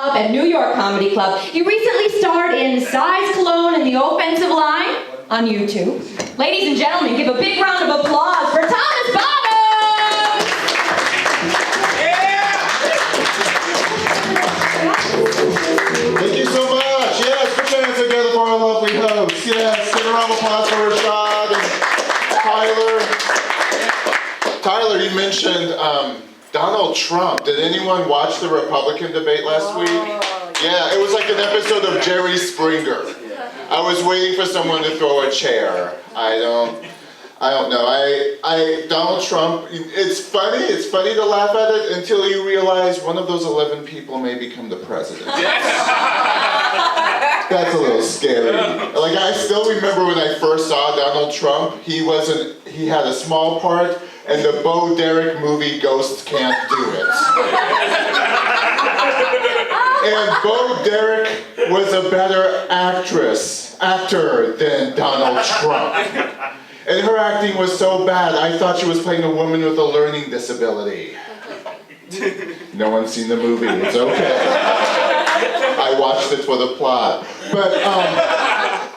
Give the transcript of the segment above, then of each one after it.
Club and New York Comedy Club. He recently starred in Size Cologne and the Offensive Line on YouTube. Ladies and gentlemen, give a big round of applause for Thomas Bottoms! Thank you so much. Yes, put your hands together for our lovely hosts. Yes, give a round of applause for Rashad and Tyler. Tyler, you mentioned Donald Trump. Did anyone watch the Republican debate last week? Yeah, it was like an episode of Jerry Springer. I was waiting for someone to throw a chair. I don't know. Donald Trump, it's funny to laugh at it until you realize one of those 11 people may become the president. That's a little scary. Like, I still remember when I first saw Donald Trump, he had a small part, and the Bo Derek movie Ghosts Can't Do It. And Bo Derek was a better actor than Donald Trump. And her acting was so bad, I thought she was playing a woman with a learning disability. No one's seen the movie, it's okay. I watched it for the plot. But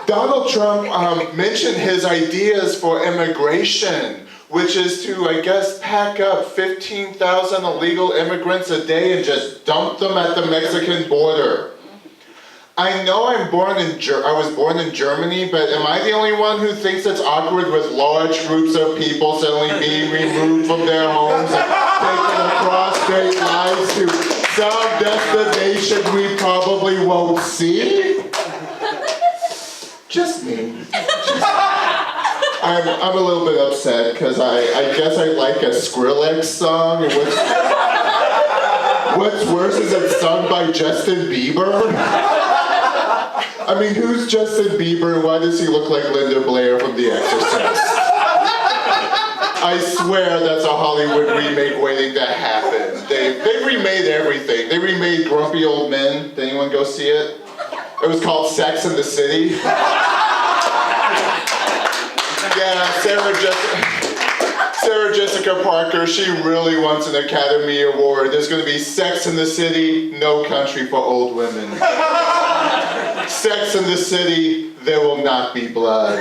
Donald Trump mentioned his ideas for immigration, which is to, I guess, pack up 15,000 illegal immigrants a day and just dump them at the Mexican border. I know I was born in Germany, but am I the only one who thinks it's awkward with large groups of people suddenly being removed from their homes and taken across state lines to some destination we probably won't see? Just me. I'm a little bit upset because I guess I like a Skrillex song. And what's worse is it's sung by Justin Bieber. I mean, who's Justin Bieber? Why does he look like Linda Blair from The Exorcist? I swear that's a Hollywood remake waiting to happen. They've remade everything. They remade Grumpy Old Men. Did anyone go see it? It was called Sex and the City. Yeah, Sarah Jessica Parker, she really wants an Academy Award. There's going to be Sex in the City, No Country for Old Women. Sex in the City, there will not be blood.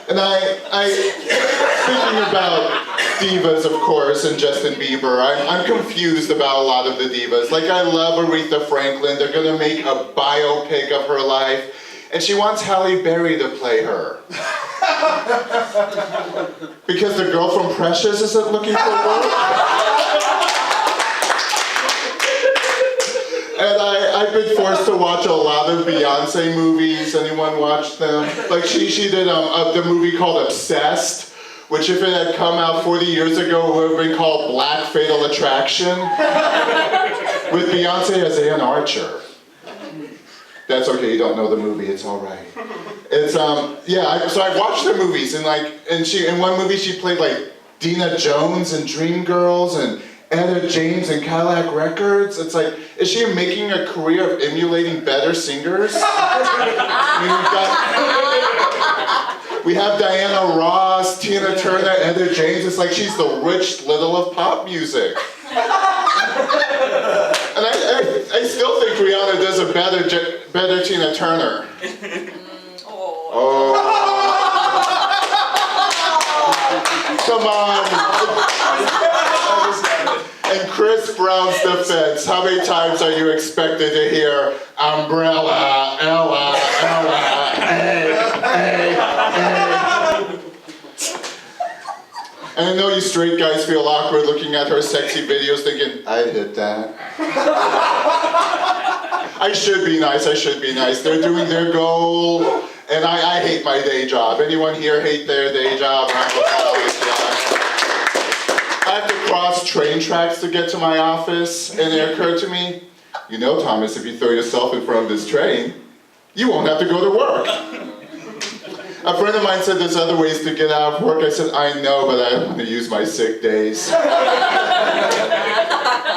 And speaking about divas, of course, and Justin Bieber, I'm confused about a lot of the divas. Like, I love Aretha Franklin. They're going to make a biopic of her life, and she wants Halle Berry to play her. Because the girl from Precious isn't looking for work. And I've been forced to watch a lot of Beyonce movies. Anyone watched them? Like, she did the movie called Obsessed, which if it had come out 40 years ago would have been called Black Fatal Attraction, with Beyonce as Ann Archer. That's okay, you don't know the movie, it's all right. It's, so I watched the movies, and in one movie she played like Dina Jones in Dreamgirls, and Etta James in Cadillac Records. It's like, is she making a career of emulating better singers? We have Diana Ross, Tina Turner, Etta James. It's like she's the Rich Little of pop music. And I still think Rihanna does a better Tina Turner. Oh. Come on. In Chris Brown's defense, how many times are you expected to hear Umbrella, Ella, hey. And I know you straight guys feel awkward looking at her sexy videos thinking, I'd hit that. I should be nice. They're doing their goal, and I hate my day job. Anyone here hate their day job? I have to cross train tracks to get to my office, and it occurred to me, you know, Thomas, if you throw yourself in front of this train, you won't have to go to work. A friend of mine said there's other ways to get out of work. I said, I know, but I don't want to use my sick days.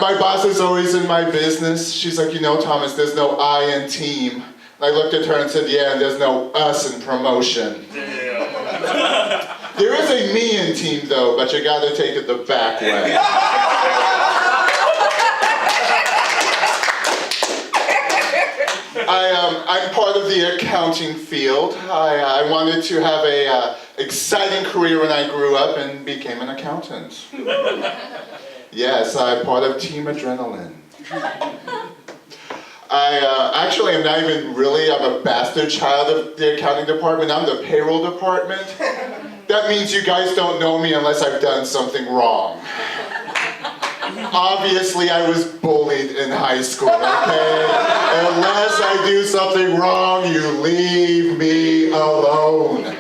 My boss is always in my business. She's like, you know, Thomas, there's no I in team. And I looked at her and said, yeah, and there's no us in promotion. There is a me in team, though, but you gotta take it the back way. of the accounting field. I wanted to have a exciting career when I grew up and became an accountant. Yes, I'm part of Team Adrenaline. Actually, I'm not even really, I'm a bastard child of the accounting department. I'm the payroll department. That means you guys don't know me unless I've done something wrong. Obviously, I was bullied in high school, okay? Unless I do something wrong, you leave me alone.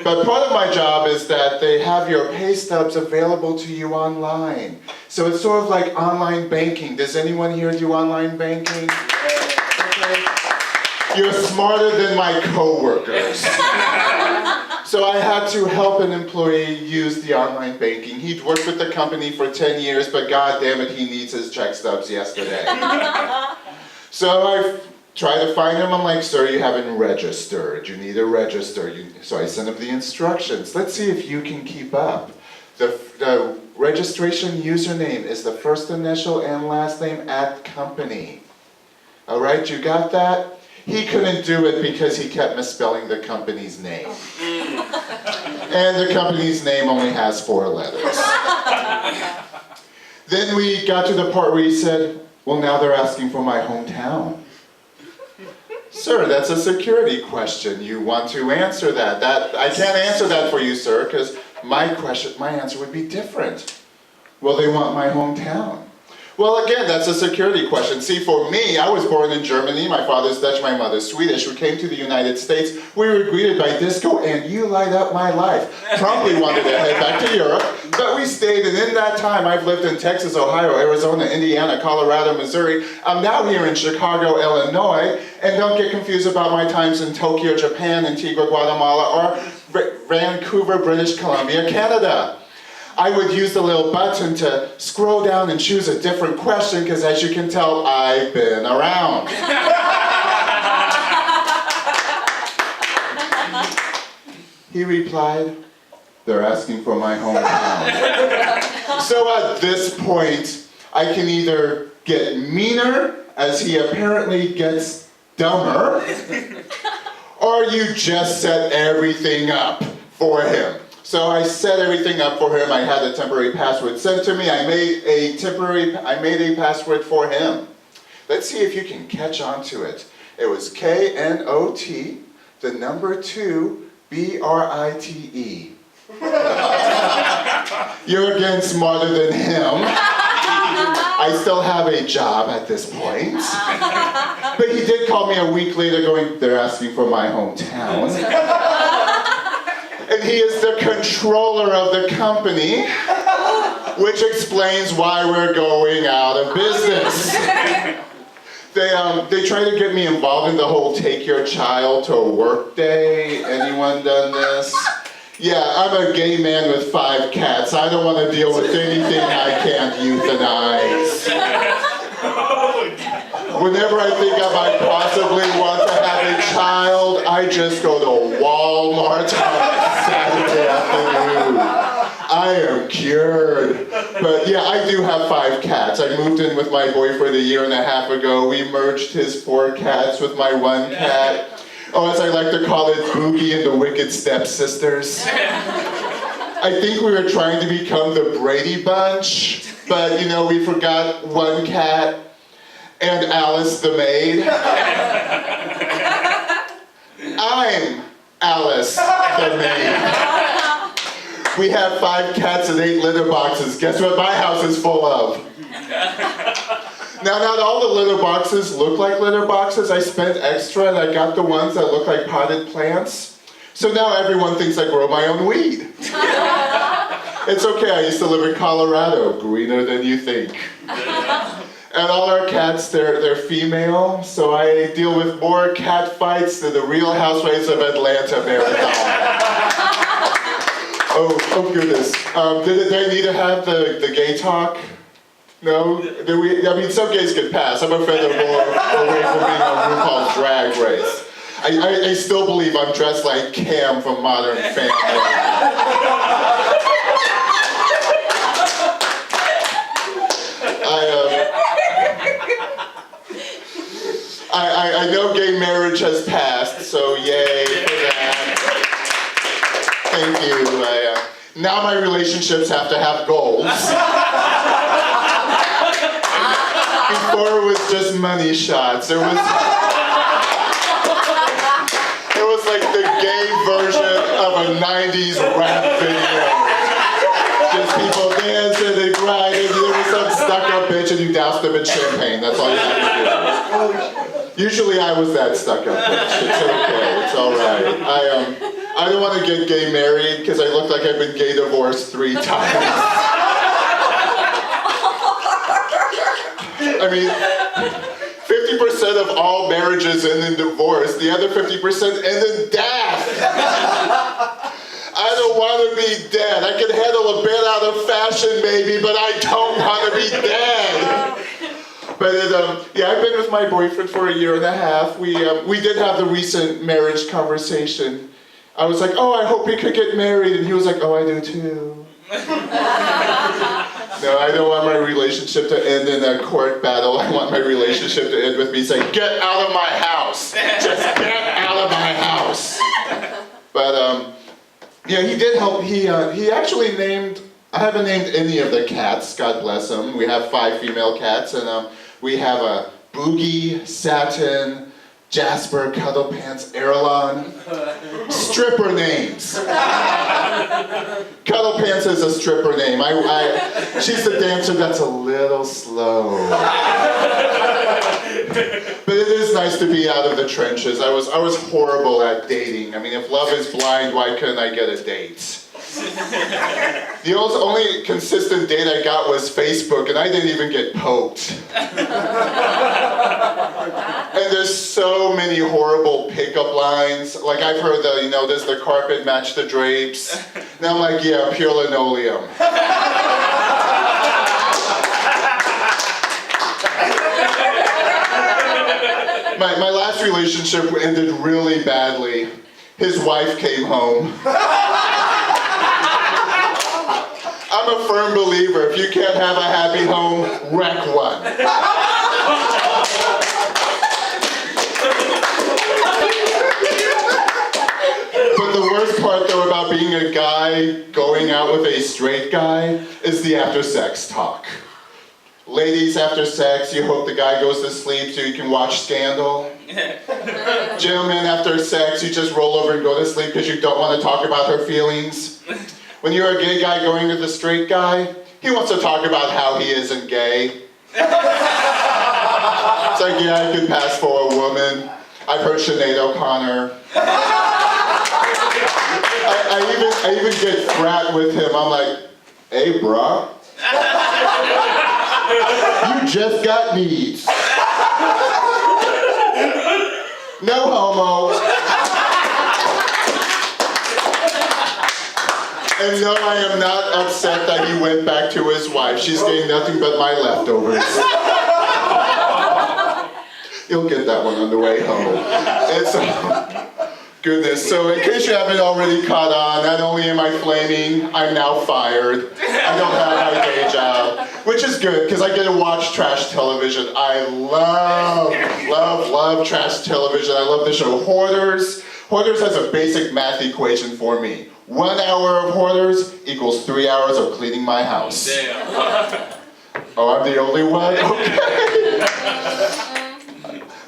But part of my job is that they have your pay stubs available to you online. So it's sort of like online banking. Does anyone here do online banking? Okay. You're smarter than my coworkers. So I had to help an employee use the online banking. He'd worked with the company for 10 years, but god damn it, he needs his check stubs yesterday. So I try to find him. I'm like, sir, you haven't registered. You need to register. So I send him the instructions. Let's see if you can keep up. The registration username is the first initial and last name at company. All right, you got that? He couldn't do it because he kept misspelling the company's name. And the company's name only has 4 letters. Then we got to the part where he said, well, now they're asking for my hometown. Sir, that's a security question. You want to answer that. I can't answer that for you, sir, because my answer would be different. Well, they want my hometown. Well, again, that's a security question. See, for me, I was born in Germany. My father's Dutch, my mother's Swedish. We came to the United States. We were greeted by disco, and you light up my life. Promptly wanted to head back to Europe, but we stayed, and in that time, I've lived in Texas, Ohio, Arizona, Indiana, Colorado, Missouri. I'm now here in Chicago, Illinois, and don't get confused about my times in Tokyo, Japan, Antigua, Guatemala, or Vancouver, British Columbia, Canada. I would use the little button to scroll down and choose a different question, because as you can tell, I've been around. He replied, they're asking for my hometown. So at this point, I can either get meaner, as he apparently gets dumber, or you just set everything up for him. So I set everything up for him. I had a temporary password sent to me. I made a password for him. Let's see if you can catch on to it. It was KNOT, the number 2, BRITE. You're again smarter than him. I still have a job at this point. But he did call me a week later going, they're asking for my hometown. And he is the controller of the company, which explains why we're going out of business. They try to get me involved in the whole take your child to work day. Anyone done this? Yeah, I'm a gay man with 5 cats. I don't want to deal with anything I can't euthanize. Whenever I think I might possibly want to have a child, I just go to Walmart on Saturday afternoon. I am cured. But yeah, I do have 5 cats. I moved in with my boyfriend a year and a half ago. We merged his 4 cats with my 1 cat. Oh, as I like to call it, Boogie and the Wicked Stepsisters. I think we were trying to become the Brady Bunch, but you know, we forgot 1 cat. And Alice the maid. I'm Alice the maid. We have 5 cats and 8 litter boxes. Guess what my house is full of? Now, not all the litter boxes look like litter boxes. I spent extra and I got the ones that look like potted plants. So now everyone thinks I grow my own weed. It's okay, I used to live in Colorado, greener than you think. And all our cats, they're female, so I deal with more cat fights than the Real Housewives of Atlanta marathon. Oh goodness. Did I need to have the gay talk? No? I mean, some gays could pass. I'm offended more away from being on RuPaul's Drag Race. I still believe I'm dressed like Cam from Modern Family. I know gay marriage has passed, so yay for that. Thank you. Now my relationships have to have goals. Before it was just money shots. It was like the gay version of a 90s rap video. Just people dancing and grinding. There was some stuck-up bitch and you doused them in champagne. That's all you had to do. Usually I was that stuck-up bitch. It's okay. It's all right. I don't want to get gay married because I look like I've been gay divorced 3 times. I mean, 50% of all marriages end in divorce. The other 50% end in death. I don't want to be dead. I can handle a bit out of fashion maybe, but I don't want to be dead. But I've been with my boyfriend for 1.5 years. We did have the recent marriage conversation. I was like, oh, I hope we could get married. And he was like, oh, I do too. No, I don't want my relationship to end in a court battle. I want my relationship to end with me saying, get out of my house. Just get out of my house. But he did help. He actually named, I haven't named any of the cats, God bless them. We have 5 female cats, and we have a Boogie, Satin, Jasper, Cuddle Pants, Erlon. Stripper names. Cuddle Pants is a stripper name. She's the dancer that's a little slow. But it is nice to be out of the trenches. I was horrible at dating. I mean, if love is blind, why couldn't I get a date? The only consistent date I got was Facebook, and I didn't even get poked. And there's so many horrible pickup lines. Like I've heard does the carpet match the drapes? And I'm like, yeah, pure linoleum. My last relationship ended really badly. His wife came home. I'm a firm believer, if you can't have a happy home, wreck one. But the worst part though about being a guy going out with a straight guy is the after sex talk. Ladies, after sex, you hope the guy goes to sleep so you can watch Scandal. Gentlemen, after sex, you just roll over and go to sleep because you don't want to talk about her feelings. When you're a gay guy going to the straight guy, he wants to talk about how he isn't gay. It's like, yeah, I could pass for a woman. I've heard Sinead O'Connor. I even get frat with him. I'm like, hey, brah. You just got needs. No homo. And no, I am not upset that he went back to his wife. She's getting nothing but my leftovers. You'll get that one on the way home. Goodness, so in case you haven't already caught on, not only am I flaming, I'm now fired. I don't have my day job, which is good, because I get to watch trash television. I love trash television. I love the show Hoarders. Hoarders has a basic math equation for me. 1 hour of Hoarders equals 3 hours of cleaning my house. Damn. Oh, I'm the only one? Okay.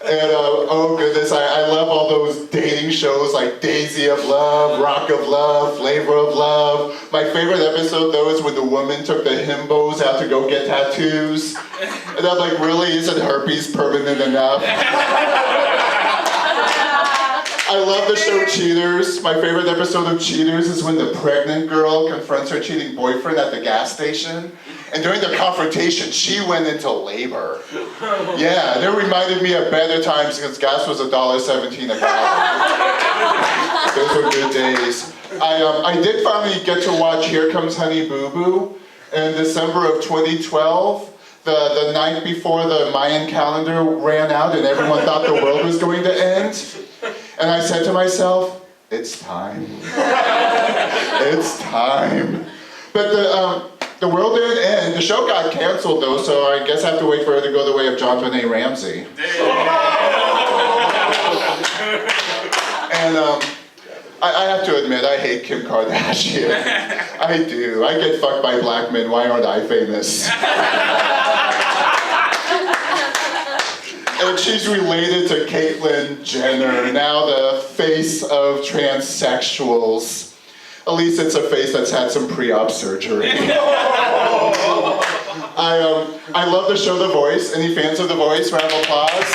And oh goodness, I love all those dating shows like Daisy of Love, Rock of Love, Flavor of Love. My favorite episode though is when the woman took the himbos out to go get tattoos. And I'm like, really, isn't herpes permanent enough? I love the show Cheaters. My favorite episode of Cheaters is when the pregnant girl confronts her cheating boyfriend at the gas station. And during the confrontation, she went into labor. Yeah, that reminded me of better times because gas was $1.17 a gallon. Those were good days. I did finally get to watch Here Comes Honey Boo Boo in December of 2012. The night before the Mayan calendar ran out and everyone thought the world was going to end. And I said to myself, it's time. It's time. But the world didn't end. The show got canceled though, so I guess I have to wait for her to go the way of John Benet Ramsey. And I have to admit, I hate Kim Kardashian. I do. I get fucked by black men. Why aren't I famous? And she's related to Caitlyn Jenner, now the face of transsexuals. At least it's a face that's had some pre-op surgery. I love the show The Voice. Any fans of The Voice? Round of applause.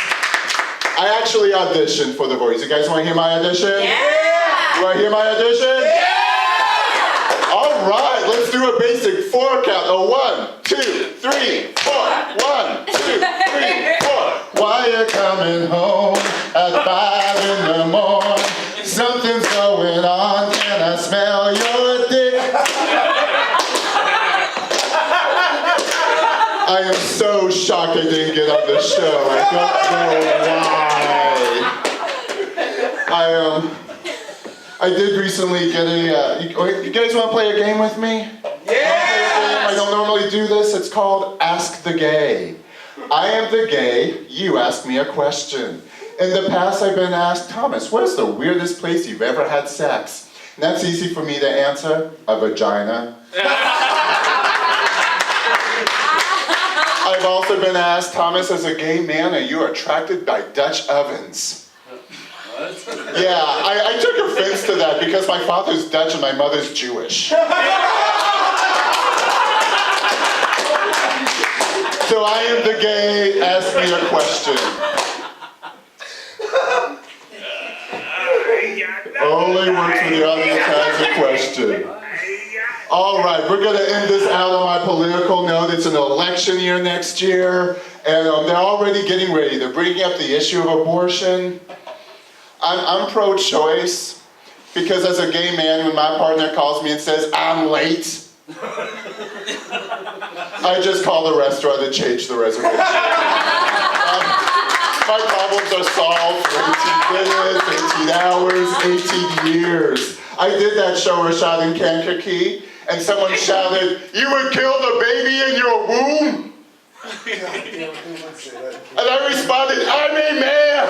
I actually auditioned for The Voice. You guys want to hear my audition? Yeah! Do I hear my audition? Yeah! All right, let's do a basic 4 count. A 1, 2, 3, 4. 1, 2, 3, 4. Why you coming home at 5 in the morning? Something's going on. Can I smell your dick? I am so shocked I didn't get on the show. I don't know why. I did recently get a. You guys want to play a game with me? Yeah. I don't normally do this. It's called Ask the Gay. I am the gay. You ask me a question. In the past, I've been asked, Thomas, what is the weirdest place you've ever had sex? And that's easy for me to answer. A vagina. I've also been asked, Thomas, as a gay man, are you attracted by Dutch ovens? What? Yeah, I took offense to that because my father's Dutch and my mother's Jewish. So I am the gay, ask me a question. Only works when the audience has a question. All right, we're going to end this out on my political note. It's an election year next year, and they're already getting ready. They're bringing up the issue of abortion. I'm pro-choice, because as a gay man, when my partner calls me and says, I'm late, I just call the restaurant and change the reservation. My problems are solved for 18 minutes, 18 hours, 18 years. I did that show Rashad in Kankakee, and someone shouted, you would kill the baby in your womb? And I responded, I'm a man.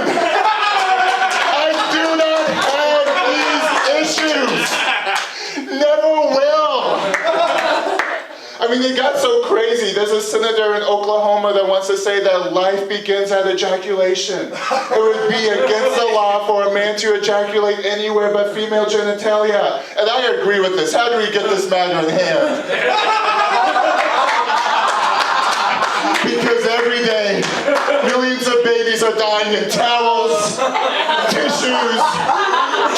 I do not have these issues. Never will. I mean, it got so crazy. There's a senator in Oklahoma that wants to say that life begins at ejaculation. It would be against the law for a man to ejaculate anywhere but female genitalia. And I agree with this. How do we get this matter in hand? Because every day, millions of babies are dying in towels, tissues,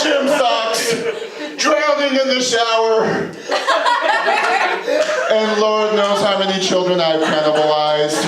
gym socks, drowning in the shower. And Lord knows how many children I've cannibalized.